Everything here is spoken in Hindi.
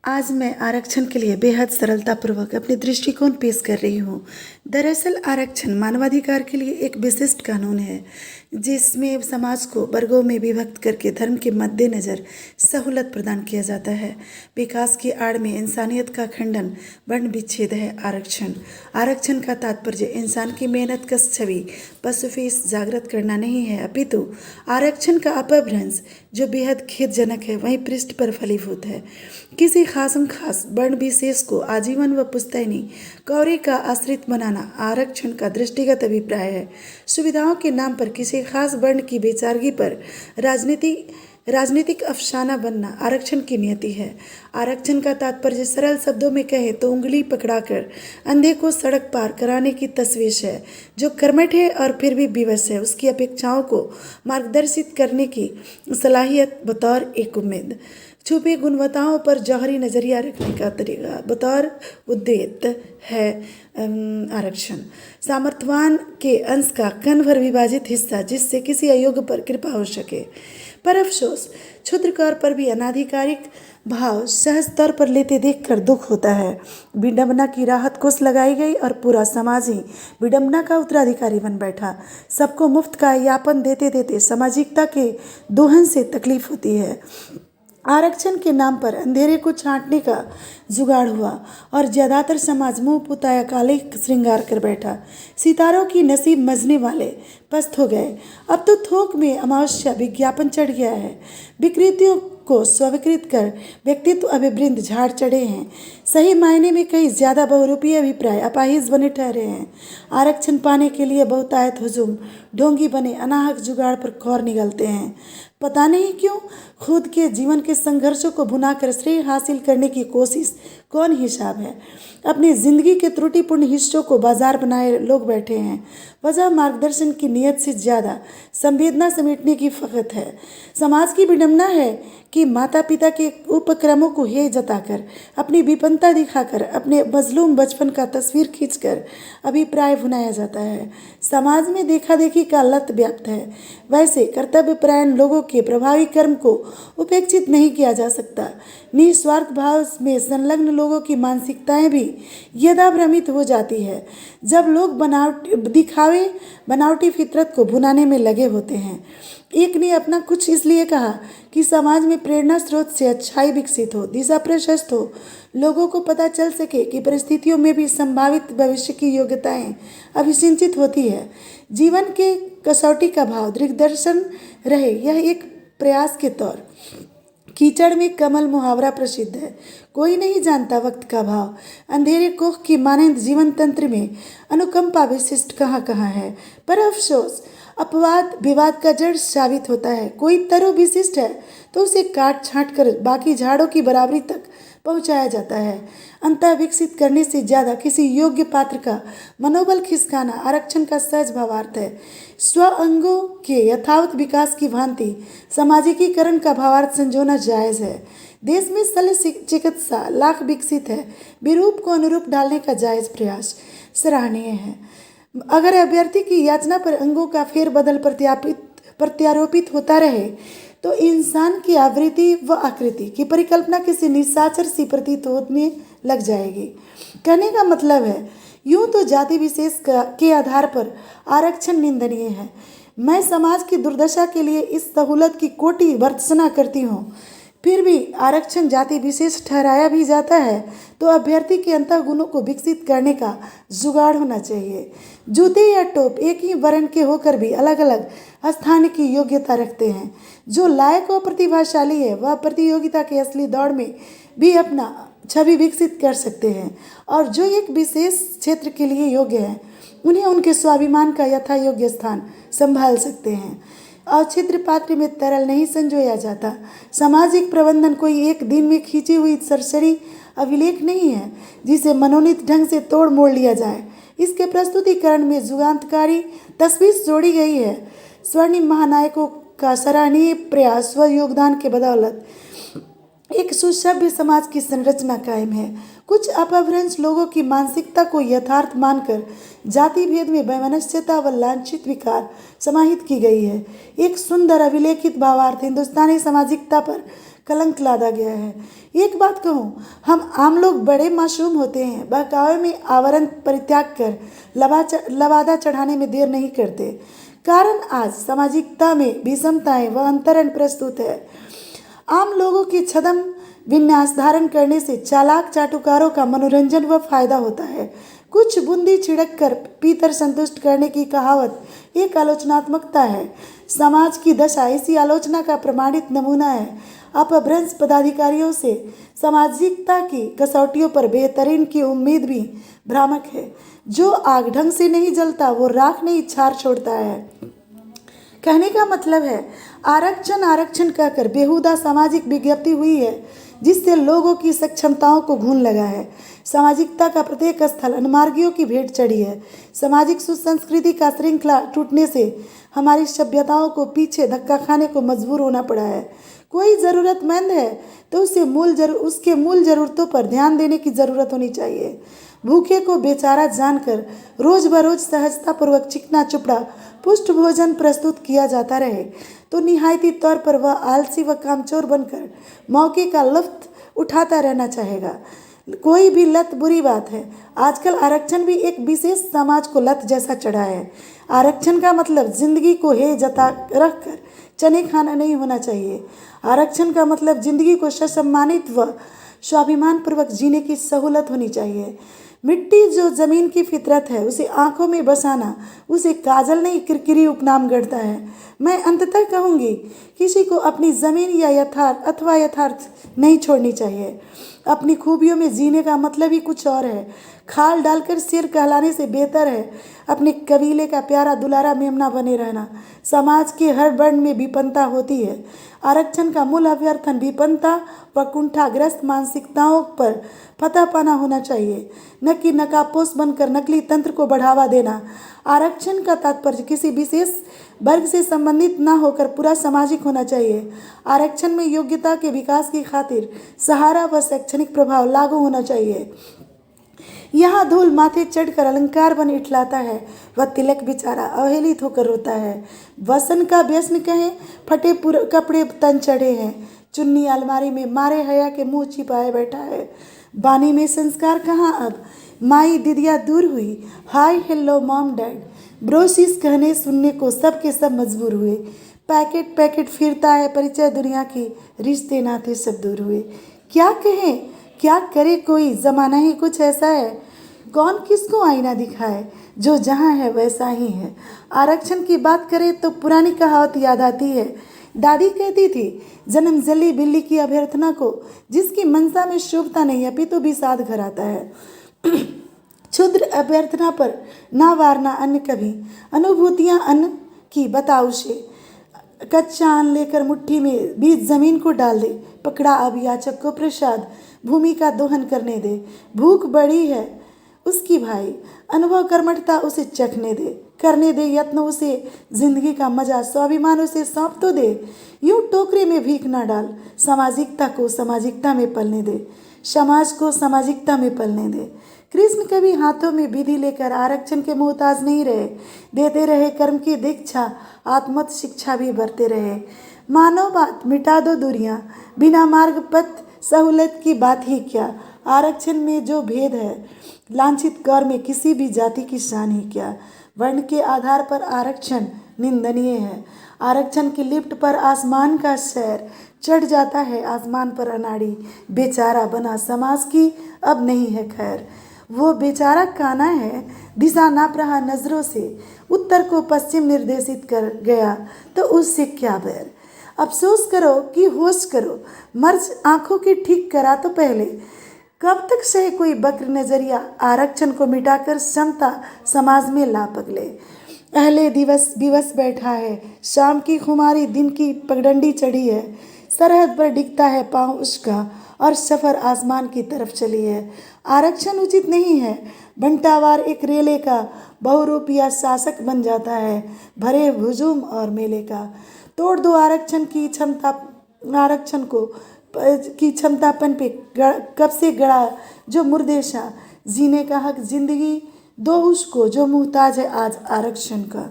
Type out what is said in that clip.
आज मैं आरक्षण के लिए बेहद सरलतापूर्वक अपने दृष्टिकोण पेश कर रही हूँ। दरअसल आरक्षण मानवाधिकार के लिए एक विशिष्ट कानून है जिसमें समाज को वर्गों में विभक्त करके धर्म के मद्देनज़र सहूलत प्रदान किया जाता है। विकास की आड़ में इंसानियत का खंडन, वर्ण विच्छेद है आरक्षण। आरक्षण का तात्पर्य इंसान की मेहनतकश छवि पशुफीस जागृत करना नहीं है, अपितु आरक्षण का अपभ्रंश जो बेहद खेदजनक है वहीं पृष्ठ पर फलीभूत है। किसी खास वर्ण विशेष को आजीवन व पुश्तैनी कौरे का आश्रित बनाना आरक्षण का दृष्टिगत अभिप्राय है। सुविधाओं के नाम पर किसी खास वर्ण की बेचारगी पर राजनीतिक अफसाना बनना आरक्षण की नियति है। आरक्षण का तात्पर्य सरल शब्दों में कहें तो उंगली पकड़ाकर अंधे को सड़क पार कराने की तशवीश है। जो कर्मठ है और फिर भी विवश है, उसकी अपेक्षाओं को मार्गदर्शित करने की सलाहियत बतौर एक उम्मीद। छुपी गुणवत्ताओं पर जौहरी नज़रिया रखने का तरीका बतौर उद्देश्य है आरक्षण। सामर्थ्यवान के अंश का कण भर विभाजित हिस्सा जिससे किसी अयोग्य पर कृपा हो सके। पर अफसोस क्षुद्रकर पर भी अनाधिकारिक भाव सहज तौर पर लेते देखकर दुख होता है। विडंबना की राहत कोस लगाई गई और पूरा समाज ही विडंबना का उत्तराधिकारी बन बैठा। सबको मुफ्त का यापन देते देते सामाजिकता के दोहन से तकलीफ होती है। आरक्षण के नाम पर अंधेरे को छांटने का जुगाड़ हुआ और ज़्यादातर समाज मुंह पुताया काले श्रृंगार कर बैठा। सितारों की नसीब मजने वाले पस्त हो गए। अब तो थोक में अमावस्या विज्ञापन चढ़ गया है। विकृतियों को स्वीकृत कर व्यक्तित्व अभिवृद्ध झाड़ चढ़े हैं। सही मायने में कई ज़्यादा बहुरूपीय अभिप्राय अपाहिज बने ठहरे हैं। आरक्षण पाने के लिए बहुतायत हुजूम ढोंगी बने अनाहक जुगाड़ पर खौर निगलते हैं। पता नहीं क्यों खुद के जीवन के संघर्षों को भुनाकर श्रेय हासिल करने की कोशिश कौन हिसाब है। अपनी जिंदगी के त्रुटिपूर्ण हिस्सों को बाजार बनाए लोग बैठे हैं। वजह मार्गदर्शन की नीयत से ज़्यादा संवेदना समेटने की फकत है। समाज की विडंबना है कि माता पिता के उपक्रमों को हेय जताकर, अपनी विपन्नता दिखाकर, अपने मजलूम बचपन का तस्वीर खींचकर अभिप्राय भुनाया जाता है। समाज में देखा देखी का लत व्याप्त है। वैसे कर्तव्यपरायण लोगों के प्रभावी कर्म को उपेक्षित नहीं किया जा सकता। निस्वार्थ भाव में संलग्न लोगों की मानसिकताएं भी यदा भ्रमित हो जाती है जब लोग बनावटी फितरत को भुनाने में लगे होते हैं। एक ने अपना कुछ इसलिए कहा कि समाज में प्रेरणा स्रोत से अच्छाई विकसित हो, दिशा प्रशस्त हो, लोगों को पता चल सके कि परिस्थितियों में भी संभावित भविष्य की योग्यताएं अभिसिंचित होती है। जीवन के कसौटी का भाव दिग्दर्शन रहे, यह एक प्रयास के तौर। कीचड़ में कमल मुहावरा प्रसिद्ध है। कोई नहीं जानता वक्त का भाव। अंधेरे कोख की मानंद जीवन तंत्र में अनुकंपा विशिष्ट कहाँ कहाँ है। पर अफसोस अपवाद विवाद का जड़ साबित होता है। कोई तरु विशिष्ट है तो उसे काट छांट कर बाकी झाड़ों की बराबरी तक पहुंचाया जाता है। अंतः विकसित करने से ज़्यादा किसी योग्य पात्र का मनोबल खिसकाना आरक्षण का सहज भावार्थ है। स्व अंगों के यथावत विकास की भांति सामाजिकीकरण का भावार्थ संजोना जायज़ है। देश में शल्य चिकित्सा लाख विकसित है। विरूप को अनुरूप डालने का जायज़ प्रयास सराहनीय है। अगर अभ्यर्थी की याचना पर अंगों का फेरबदल प्रत्यारोपित होता रहे तो इंसान की आवृत्ति व आकृति की परिकल्पना किसी निशाचर सी प्रतीत होने लग जाएगी। कहने का मतलब है, यूं तो जाति विशेष के आधार पर आरक्षण निंदनीय है। मैं समाज की दुर्दशा के लिए इस सहूलत की कोटि भर्त्सना करती हूँ। फिर भी आरक्षण जाति विशेष ठहराया भी जाता है तो अभ्यर्थी के अंतः गुणों को विकसित करने का जुगाड़ होना चाहिए। जूते या टोप एक ही वर्ण के होकर भी अलग अलग स्थान की योग्यता रखते हैं। जो लायक व प्रतिभाशाली है वह प्रतियोगिता के असली दौड़ में भी अपना छवि विकसित कर सकते हैं और जो एक विशेष क्षेत्र के लिए योग्य है उन्हें उनके स्वाभिमान का यथा योग्य स्थान संभाल सकते हैं। अछिद्र पात्र में तरल नहीं संजोया जाता। सामाजिक प्रबंधन कोई एक दिन में खींची हुई सरसरी अभिलेख नहीं है जिसे मनोनीत ढंग से तोड़ मोड़ लिया जाए। इसके प्रस्तुतिकरण में जुगांतकारी तस्वीर जोड़ी गई है। स्वर्णिम महानायकों का सराहनीय प्रयास व योगदान के बदौलत एक सुसभ्य समाज की संरचना कायम है। कुछ अपभ्रंश लोगों की मानसिकता को यथार्थ मानकर जाति भेद में वैमनस्यता व लांछित विकार समाहित की गई है। एक सुंदर अभिलेखित भावार्थ हिंदुस्तानी सामाजिकता पर कलंक लादा गया है। एक बात कहूँ, हम आम लोग बड़े मासूम होते हैं, बहकावे में आवरण परित्याग कर लबादा चढ़ाने में देर नहीं करते। कारण आज सामाजिकता में विषमताएं व अंतरण प्रस्तुत है। आम लोगों की छद्म विन्यास धारण करने से चालाक चाटुकारों का मनोरंजन व फायदा होता है। कुछ बूंदी छिड़क कर पीतर संतुष्ट करने की कहावत एक आलोचनात्मकता है। समाज की दशा इसी आलोचना का प्रमाणित नमूना है। अपभ्रंश पदाधिकारियों से सामाजिकता की कसौटियों पर बेहतरीन की उम्मीद भी भ्रामक है। जो आग ढंग से नहीं जलता वो राख नहीं छार छोड़ता है। कहने का मतलब है, आरक्षण आरक्षण कहकर बेहुदा सामाजिक विज्ञप्ति हुई है, जिससे लोगों की सक्षमताओं को घून लगा है। सामाजिकता का प्रत्येक स्थल अनमार्गियों की भेंट चढ़ी है। सामाजिक सुसंस्कृति का श्रृंखला टूटने से हमारी सभ्यताओं को पीछे धक्का खाने को मजबूर होना पड़ा है। कोई ज़रूरतमंद है तो उसके मूल ज़रूरतों पर ध्यान देने की ज़रूरत होनी चाहिए। भूखे को बेचारा जानकर रोज बरोज सहजतापूर्वक चिकना चुपड़ा पुष्ट भोजन प्रस्तुत किया जाता रहे तो निहायती तौर पर वह आलसी व कामचोर बनकर मौके का लुत्फ उठाता रहना चाहेगा। कोई भी लत बुरी बात है। आजकल आरक्षण भी एक विशेष समाज को लत जैसा चढ़ा है। आरक्षण का मतलब जिंदगी को हे जता रख कर चने खाना नहीं होना चाहिए। आरक्षण का मतलब जिंदगी को ससम्मानित व स्वाभिमान पूर्वक जीने की सहूलत होनी चाहिए। मिट्टी जो जमीन की फितरत है उसे आंखों में बसाना उसे काजल नहीं किरकिरी उपनाम गढ़ता है। मैं अंततः कहूँगी, किसी को अपनी ज़मीन या यथार्थ नहीं छोड़नी चाहिए। अपनी खूबियों में जीने का मतलब ही कुछ और है। खाल डालकर सिर कहलाने से बेहतर है अपने कबीले का प्यारा दुलारा मेमना बने रहना। समाज के हर वर्ण में विपन्नता होती है। आरक्षण का मूल अभ्यर्थन विपन्नता व कुंठाग्रस्त मानसिकताओं पर फतह पाना होना चाहिए, न कि नकाबपोश बनकर नकली तंत्र को बढ़ावा देना। आरक्षण का तात्पर्य किसी विशेष वर्ग से संबंधित न होकर पूरा सामाजिक होना चाहिए। आरक्षण में योग्यता के विकास की खातिर सहारा व शैक्षणिक प्रभाव लागू होना चाहिए। यहाँ धूल माथे चढ़कर अलंकार बन इठलाता है, वह तिलक बेचारा अवहेलित होकर रोता है। वसन का व्यसन कहें, फटे पूरे कपड़े तन चढ़े हैं, चुन्नी अलमारी में मारे हया के मुंह छिपाए बैठा है। बानी में संस्कार कहाँ अब, माई दीदिया दूर हुई, hi hello mom dad, BroSis कहने सुनने को सब के सब मजबूर हुए। पैकेट पैकेट फिरता है परिचय दुनिया की, रिश्ते नाते सब दूर हुए। क्या कहें क्या करे कोई, ज़माना ही कुछ ऐसा है। कौन किसको आईना दिखाए, जो जहाँ है वैसा ही है। आरक्षण की बात करें तो पुरानी कहावत याद आती है। दादी कहती थी, जन्म जली बिल्ली की अभ्यर्थना को जिसकी मनसा में शुभता नहीं अपितु विषाद घर आता है। क्षुद्र अभ्यर्थना पर ना वारना अन्न कभी, अनुभूतियाँ अन्न की बता उसे। कच्चा अन्न लेकर मुट्ठी में बीज जमीन को डाल दे, पकड़ा अब याचक को प्रसाद, भूमि का दोहन करने दे। भूख बड़ी है उसकी भाई, अनुभव कर्मठता उसे चखने दे, करने दे यत्न उसे जिंदगी का मजा, स्वाभिमान उसे सौंप तो दे। यूं टोकरे में भीख ना डाल, सामाजिकता को सामाजिकता में पलने दे, समाज को सामाजिकता में पलने दे। कृष्ण कभी हाथों में विधि लेकर आरक्षण के मोहताज नहीं रहे, देते रहे कर्म की दीक्षा, आत्मत शिक्षा भी बरते रहे। मानव बात मिटा दो दूरियां, बिना मार्ग पथ सहूलत की बात ही क्या। आरक्षण में जो भेद है, लांछित गौर में किसी भी जाति की शान ही क्या। वर्ण के आधार पर आरक्षण निंदनीय है। आरक्षण की लिफ्ट पर आसमान का शहर चढ़ जाता है, आसमान पर अनाड़ी बेचारा बना समाज की अब नहीं है खैर। वो बेचारा काना है, दिशा नाप रहा नजरों से, उत्तर को पश्चिम निर्देशित कर गया तो उससे क्या बैर। अफसोस करो कि होश करो, मर्ज आंखों की ठीक करा तो पहले। कब तक सहे कोई बक्र नजरिया, आरक्षण को मिटाकर समता समाज में ला पगले। अहले दिवस विवश बैठा है, शाम की खुमारी दिन की पगडंडी चढ़ी है। सरहद पर डिगता है पाँव उसका और सफ़र आसमान की तरफ चली है। आरक्षण उचित नहीं है, बंटावार एक रेले का बहुरूपिया शासक बन जाता है, भरे हुजूम और मेले का। तोड़ दो आरक्षण की क्षमता, आरक्षण को की क्षमतापन पे कब से गड़ा जो मुर्देशा। जीने का हक जिंदगी दो उसको जो मुहताज है आज आरक्षण का।